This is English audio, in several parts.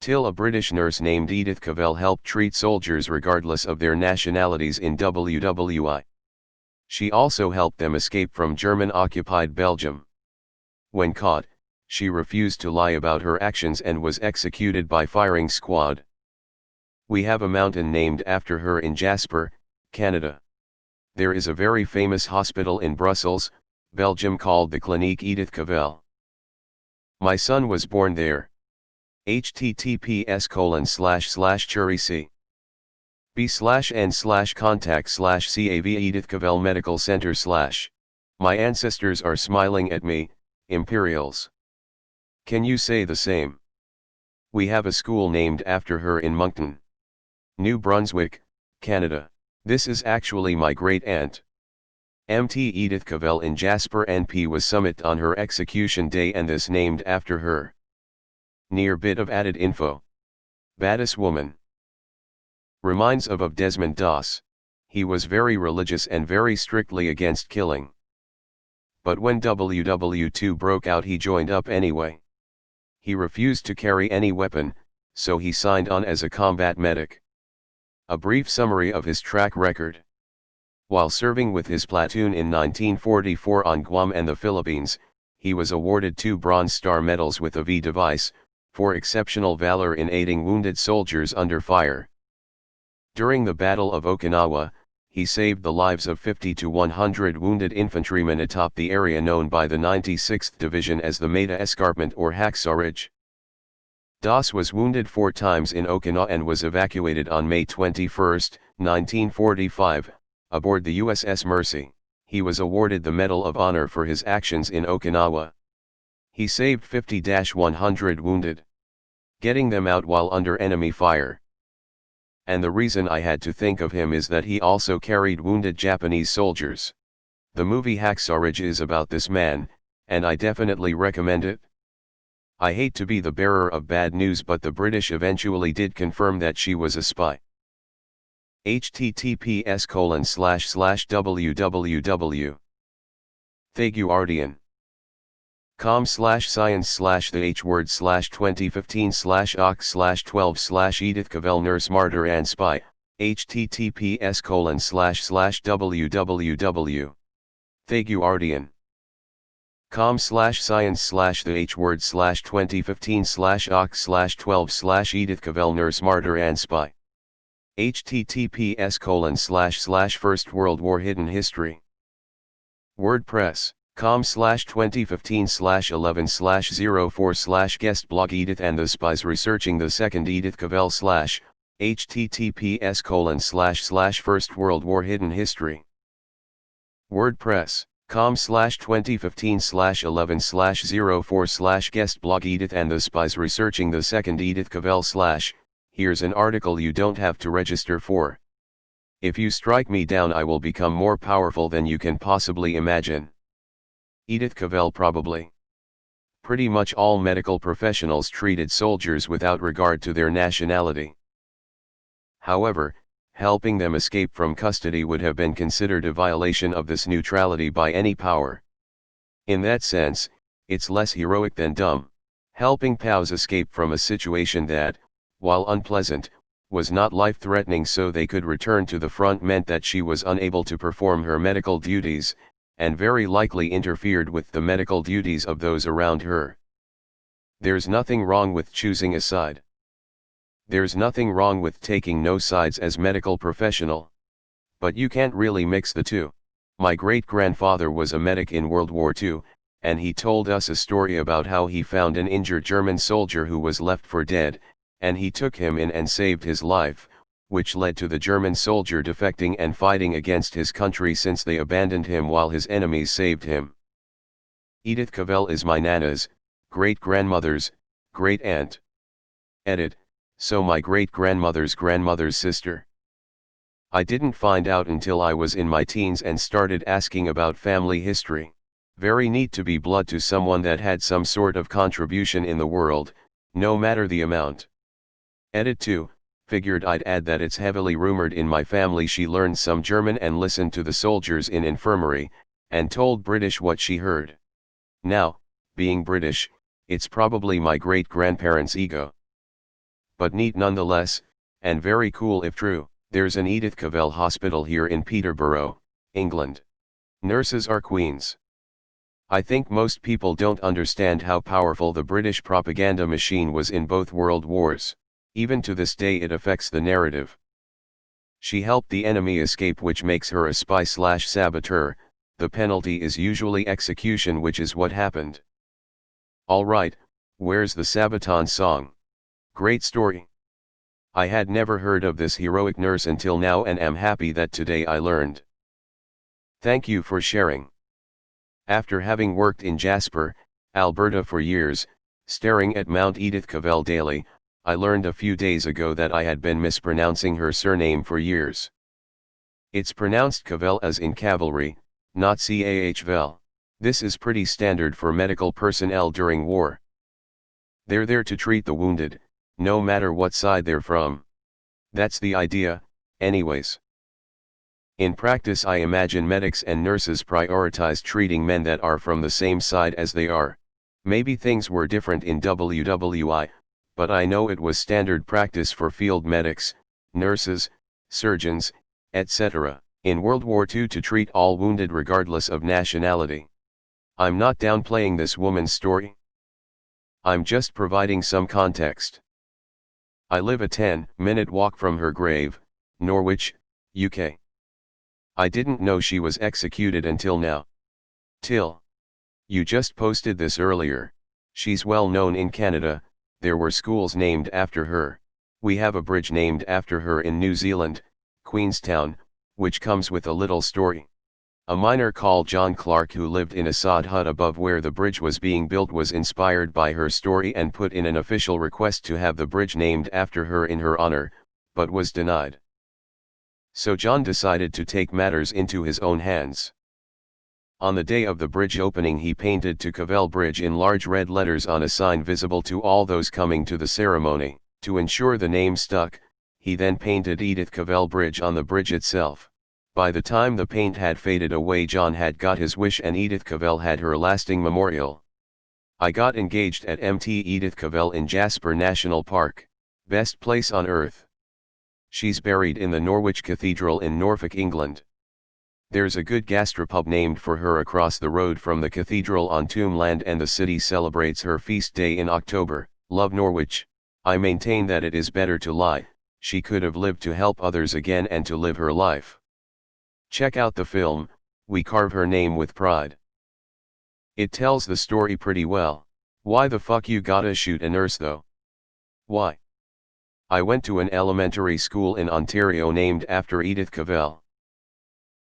TIL. A British nurse named Edith Cavell helped treat soldiers regardless of their nationalities in WWI. She also helped them escape from German-occupied Belgium. When caught, she refused to lie about her actions and was executed by firing squad. We have a mountain named after her in Jasper, Canada. There is a very famous hospital in Brussels, Belgium called the Clinique Edith Cavell. My son was born there. https://churic b/n/contact/cav Edith Cavell Medical Center/ My ancestors are smiling at me, Imperials. Can you say the same? We have a school named after her in Moncton, New Brunswick, Canada. This is actually my great-aunt. Mt. Edith Cavell in Jasper NP was summoned on her execution day and this named after her. Near bit of added info. Baddest woman. Reminds of Desmond Doss. He was very religious and very strictly against killing. But when WW2 broke out he joined up anyway. He refused to carry any weapon, so he signed on as a combat medic. A brief summary of his track record. While serving with his platoon in 1944 on Guam and the Philippines, he was awarded 2 Bronze Star medals with a V device, for exceptional valor in aiding wounded soldiers under fire. During the Battle of Okinawa, he saved the lives of 50 to 100 wounded infantrymen atop the area known by the 96th Division as the Meta Escarpment or Hacksaw Ridge. Doss was wounded 4 times in Okinawa and was evacuated on May 21, 1945, aboard the USS Mercy. He was awarded the Medal of Honor for his actions in Okinawa. He saved 50-100 wounded, getting them out while under enemy fire. And the reason I had to think of him is that he also carried wounded Japanese soldiers. The movie Hacksaw Ridge is about this man, and I definitely recommend it. I hate to be the bearer of bad news, but the British eventually did confirm that she was a spy. https://www. com/science/the/2015/ox/12/ Edith Cavell nurse martyr and spy, https://www. com/science/the/2015/ox/12/ Edith Cavell nurse martyr and spy. https://First World War Hidden History. WordPress. com/2015/11/04/ guest blog Edith and the Spies researching the second Edith Cavell / https://First World War Hidden History. WordPress. com/2015/11/04/ guest blog Edith and the Spies researching the second Edith Cavell / here's an article you don't have to register for. If you strike me down I will become more powerful than you can possibly imagine. Edith Cavell probably. Pretty much all medical professionals treated soldiers without regard to their nationality. However, helping them escape from custody would have been considered a violation of this neutrality by any power. In that sense, it's less heroic than dumb. Helping POWs escape from a situation that, while unpleasant, was not life-threatening so they could return to the front meant that she was unable to perform her medical duties, and very likely interfered with the medical duties of those around her. There's nothing wrong with choosing a side. There's nothing wrong with taking no sides as medical professional. But you can't really mix the two. My great-grandfather was a medic in World War II, and he told us a story about how he found an injured German soldier who was left for dead, and he took him in and saved his life, which led to the German soldier defecting and fighting against his country since they abandoned him while his enemies saved him. Edith Cavell is my nana's, great-grandmother's, great-aunt. Edit, so my great-grandmother's grandmother's sister. I didn't find out until I was in my teens and started asking about family history. Very neat to be blood to someone that had some sort of contribution in the world, no matter the amount. Edit 2. Figured I'd add that it's heavily rumored in my family she learned some German and listened to the soldiers in infirmary, and told British what she heard. Now, being British, it's probably my great-grandparents' ego. but neat nonetheless, and very cool if true. There's an Edith Cavell Hospital here in Peterborough, England. Nurses are queens. I think most people don't understand how powerful the British propaganda machine was in both world wars. Even to this day it affects the narrative. She helped the enemy escape, which makes her a spy/saboteur. The penalty is usually execution, which is what happened. Alright, where's the Sabaton song? Great story. I had never heard of this heroic nurse until now and am happy that today I learned. Thank you for sharing. After having worked in Jasper, Alberta for years, staring at Mount Edith Cavell daily, I learned a few days ago that I had been mispronouncing her surname for years. It's pronounced Cavell as in cavalry, not Cahvel. This is pretty standard for medical personnel during war. They're there to treat the wounded, no matter what side they're from. That's the idea, anyways. In practice, I imagine medics and nurses prioritize treating men that are from the same side as they are. Maybe things were different in WWI, but I know it was standard practice for field medics, nurses, surgeons, etc. in World War II to treat all wounded regardless of nationality. I'm not downplaying this woman's story. I'm just providing some context. I live a 10-minute walk from her grave, Norwich, UK. I didn't know she was executed until now. TIL. You just posted this earlier. She's well known in Canada. There were schools named after her. We have a bridge named after her in New Zealand, Queenstown, which comes with a little story. A miner called John Clark, who lived in a sod hut above where the bridge was being built, was inspired by her story and put in an official request to have the bridge named after her in her honor, but was denied. So John decided to take matters into his own hands. On the day of the bridge opening, he painted "To Cavell Bridge" in large red letters on a sign visible to all those coming to the ceremony. To ensure the name stuck, he then painted "Edith Cavell Bridge" on the bridge itself. By the time the paint had faded away, John had got his wish and Edith Cavell had her lasting memorial. I got engaged at Mt. Edith Cavell in Jasper National Park. Best place on earth. She's buried in the Norwich Cathedral in Norfolk, England. There's a good gastropub named for her across the road from the cathedral on Tombland, and the city celebrates her feast day in October. Love Norwich. I maintain that it is better to lie. She could have lived to help others again and to live her life. Check out the film, We Carve Her Name with Pride. It tells the story pretty well. Why the fuck you gotta shoot a nurse though? Why? I went to an elementary school in Ontario named after Edith Cavell.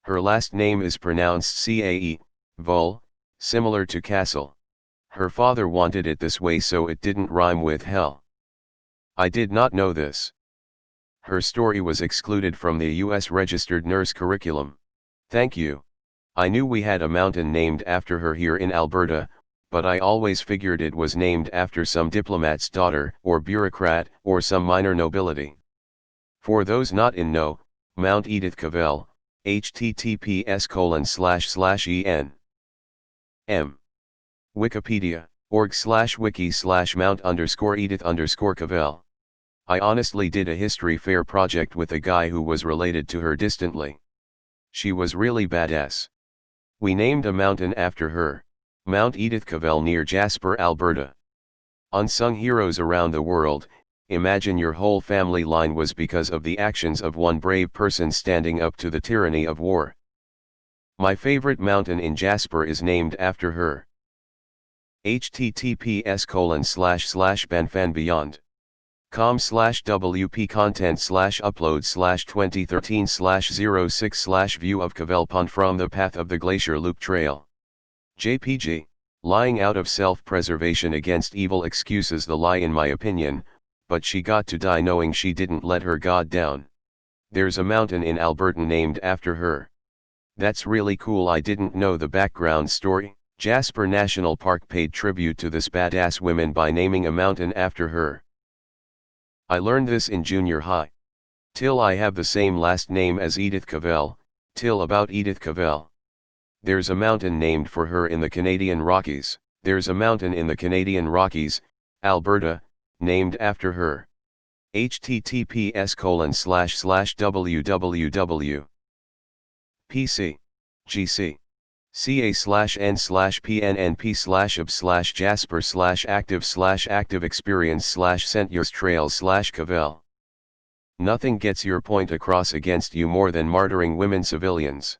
Her last name is pronounced Cae-Vol, similar to castle. Her father wanted it this way so it didn't rhyme with hell. I did not know this. Her story was excluded from the US registered nurse curriculum. Thank you. I knew we had a mountain named after her here in Alberta, but I always figured it was named after some diplomat's daughter, or bureaucrat, or some minor nobility. For those not in know, Mount Edith Cavell, https://en. M. Wikipedia, org/wiki/mount_Edith_Cavell. I honestly did a history fair project with a guy who was related to her distantly. She was really badass. We named a mountain after her. Mount Edith Cavell near Jasper, Alberta. Unsung heroes around the world. Imagine your whole family line was because of the actions of one brave person standing up to the tyranny of war. My favorite mountain in Jasper is named after her. https://banfanbeyond.com/wp content/upload/2013/06/view of Cavell Pond from the Path of the Glacier Loop Trail. JPG. Lying out of self-preservation against evil excuses the lie in my opinion, but she got to die knowing she didn't let her god down. There's a mountain in Alberta named after her. That's really cool. I didn't know the background story. Jasper National Park paid tribute to this badass woman by naming a mountain after her. I learned this in junior high. Till I have the same last name as Edith Cavell. Till about Edith Cavell. There's a mountain named for her in the Canadian Rockies. There's a mountain in the Canadian Rockies, Alberta, named after her. https://www. PC. GC. ca/n/pnnp/ob/jasper/active/active experience/sent yours trails/Cavell. Nothing gets your point across against you more than martyring women civilians.